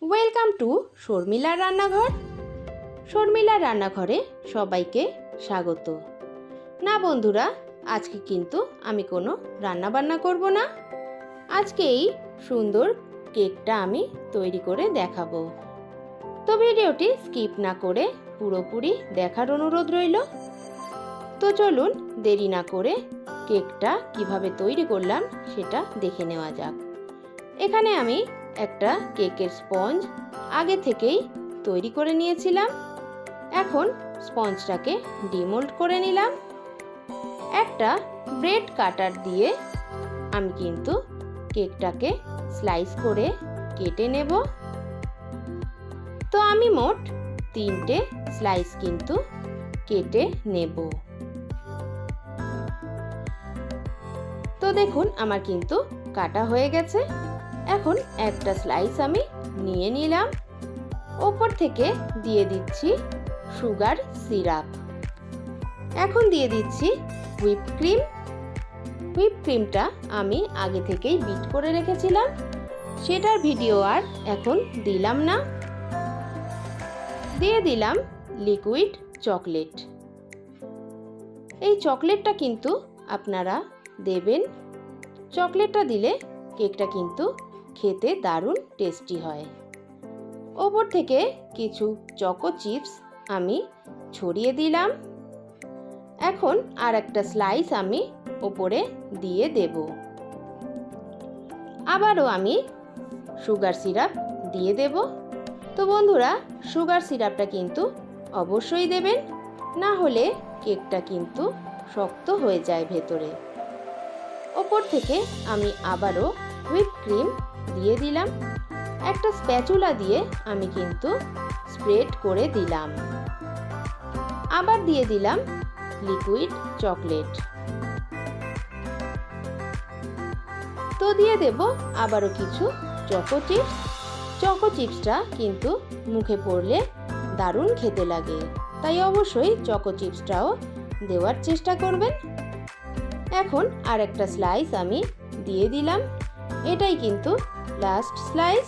Welcome to শর্মিলার রান্নাঘর। শর্মিলার রান্নাঘরে সবাইকে স্বাগত। না বন্ধুরা, আজকে কিন্তু আমি কোনো রান্নাবান্না করব না। আজকে এই সুন্দর কেকটা আমি তৈরি করে দেখাবো। তো ভিডিওটি স্কিপ না করে পুরোপুরি দেখার অনুরোধ রইল। তো চলুন দেরি না করে কেকটা কিভাবে তৈরি করলাম সেটা দেখে নেওয়া যাক। এখানে আমি একটা কেকের স্পঞ্জ আগে থেকেই তৈরি করে নিয়েছিলাম। এখন স্পঞ্জটাকে ডিমোল্ড করে নিলাম। একটা ব্রেড কাটার দিয়ে আমি কিন্তু কেকটাকে স্লাইস করে কেটে নেব। তো আমি মোট 3টে স্লাইস কিন্তু কেটে নেব। তো দেখুন আমার কিন্তু কাটা হয়ে গেছে। এখন একটা স্লাইস আমি নিয়ে নিলাম। ওপর থেকে দিয়ে দিচ্ছি সুগার সিরাপ। এখন দিয়ে দিচ্ছি হুইপ ক্রিম। হুইপ ক্রিমটা আমি আগে থেকেই বিট করে রেখেছিলাম, সেটার ভিডিও আর এখন দিলাম না। দিয়ে দিলাম লিকুইড চকলেট। এই চকলেটটা কিন্তু আপনারা দেবেন। চকলেটটা দিলে কেকটা কিন্তু খেতে দারুণ টেস্টি হয়। ওপর থেকে কিছু চকো চিপস আমি ছড়িয়ে দিলাম। এখন আর একটা স্লাইস আমি ওপরে দিয়ে দেব। আবারও আমি সুগার সিরাপ দিয়ে দেব। তো বন্ধুরা, সুগার সিরাপটা কিন্তু অবশ্যই দেবেন, না হলে কেকটা কিন্তু শক্ত হয়ে যায় ভেতরে। ওপর থেকে আমি আবারও হুইপ ক্রিম দিয়ে দিলাম। একটা স্প্যাচুলা দিয়ে আমি কিন্তু স্প্রেড করে দিলাম। আবার দিয়ে দিলাম লিকুইড চকলেট। তো দিয়ে দেব আবারও কিছু চকো চিপস। চকো চিপসটা কিন্তু মুখে পড়লে দারুণ খেতে লাগে, তাই অবশ্যই চকো চিপসটাও দেওয়ার চেষ্টা করবেন। এখন আর একটা স্লাইস আমি দিয়ে দিলাম। এটাই কিন্তু লাস্ট স্লাইস।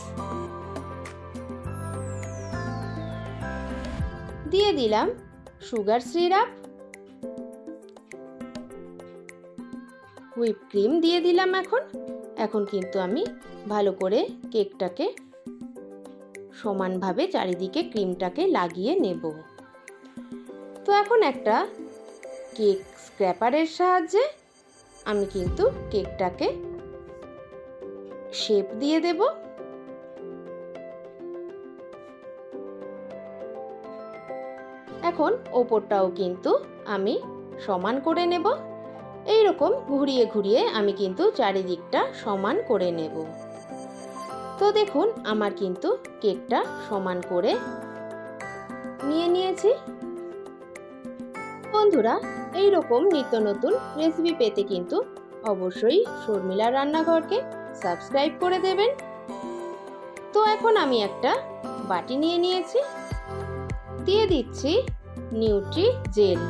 দিয়ে দিলাম সুগার সিরাপ। হুইপ ক্রিম দিয়ে দিলাম। এখন কিন্তু আমি ভালো করে কেকটাকে সমানভাবে চারিদিকে ক্রিমটাকে লাগিয়ে নেব। তো এখন একটা কেক স্ক্র্যাপারের সাহায্যে আমি কিন্তু কেকটাকে শেপ দিয়ে দেব। এখন ওপরটাও কিন্তু আমি সমান করে নেব। এই রকম ঘুরিয়ে ঘুরিয়ে আমি কিন্তু চারিদিকটা সমান করে নেব। তো দেখুন আমার কিন্তু কেকটা সমান করে নিয়ে নিয়েছি। বন্ধুরা, এই রকম নিত্য নতুন রেসিপি পেতে কিন্তু অবশ্যই শর্মিলার রান্নাঘরকে সাবস্ক্রাইব করে দেবেন। তো এখন আমি একটা বাটি নিয়ে নিয়েছি। দিয়ে দিচ্ছি নিউট্রি জেল।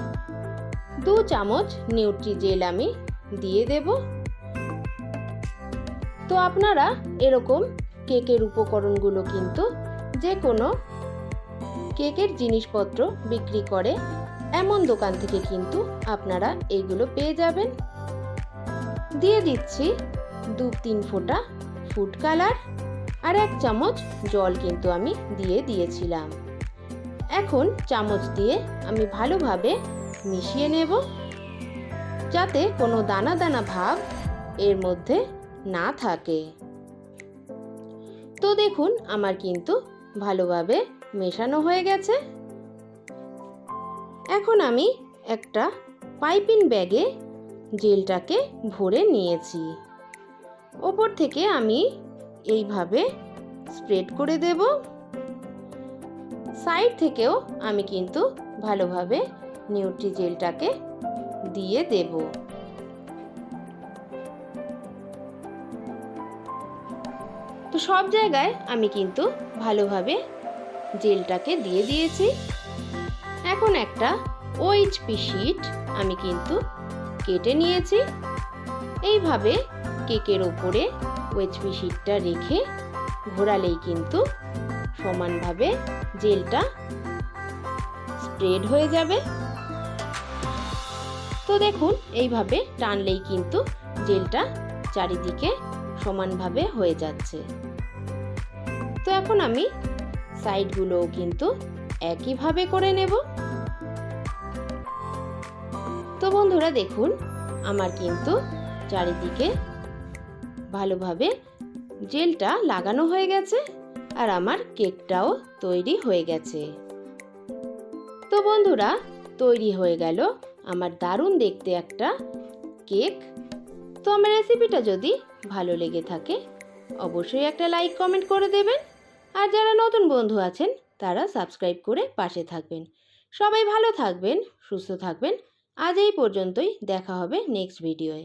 2 চামচ নিউট্রি জেল আমি দিয়ে দেব। তো আপনারা এরকম কেকের উপকরণগুলো কিন্তু যে কোনো কেকের জিনিসপত্র বিক্রি করে এমন দোকান থেকে কিন্তু আপনারা এইগুলো পেয়ে যাবেন। দিয়ে দিচ্ছি 2-3 ফোঁটা ফুড কালার আর 1 চামচ জল কিন্তু আমি দিয়ে দিয়েছিলাম। এখন চামচ দিয়ে আমি ভালোভাবে মিশিয়ে নেব, যাতে কোনো দানা দানা ভাব এর মধ্যে না থাকে। তো দেখুন আমার কিন্তু ভালোভাবে মেশানো হয়ে গেছে। এখন আমি একটা পাইপিং ব্যাগে জেলটাকে ভরে নিয়েছি। ওপর থেকে আমি এইভাবে স্প্রেড করে দেব। সাইড থেকেও আমি কিন্তু ভালোভাবে নিউট্রি জেলটাকে দিয়ে দেব। তো সব জায়গায় আমি কিন্তু ভালোভাবে জেলটাকে দিয়ে দিয়েছি। এখন একটা OHP শীট আমি কিন্তু কেটে নিয়েছি। এইভাবে কেকের ওপরে OHP শীটটা রেখে ঘোরালেই কিন্তু সমানভাবে জেলটা স্প্রেড হয়ে যাবে। তো দেখুন এইভাবে টানলেই কিন্তু জেলটা চারিদিকে সমানভাবে হয়ে যাচ্ছে। তো এখন আমি সাইডগুলোও কিন্তু একইভাবে করে নেব। তো বন্ধুরা দেখুন আমার কিন্তু চারিদিকে ভালোভাবে জেলটা লাগানো হয়ে গেছে আর আমার কেকটাও তৈরি হয়ে গেছে। তো বন্ধুরা তৈরি হয়ে গেল আমার দারুণ দেখতে একটা কেক। তো আমার রেসিপিটা যদি ভালো লেগে থাকে অবশ্যই একটা লাইক কমেন্ট করে দেবেন, আর যারা নতুন বন্ধু আছেন তারা সাবস্ক্রাইব করে পাশে থাকবেন। সবাই ভালো থাকবেন, সুস্থ থাকবেন। আজ এই পর্যন্তই, দেখা হবে নেক্সট ভিডিওয়ে।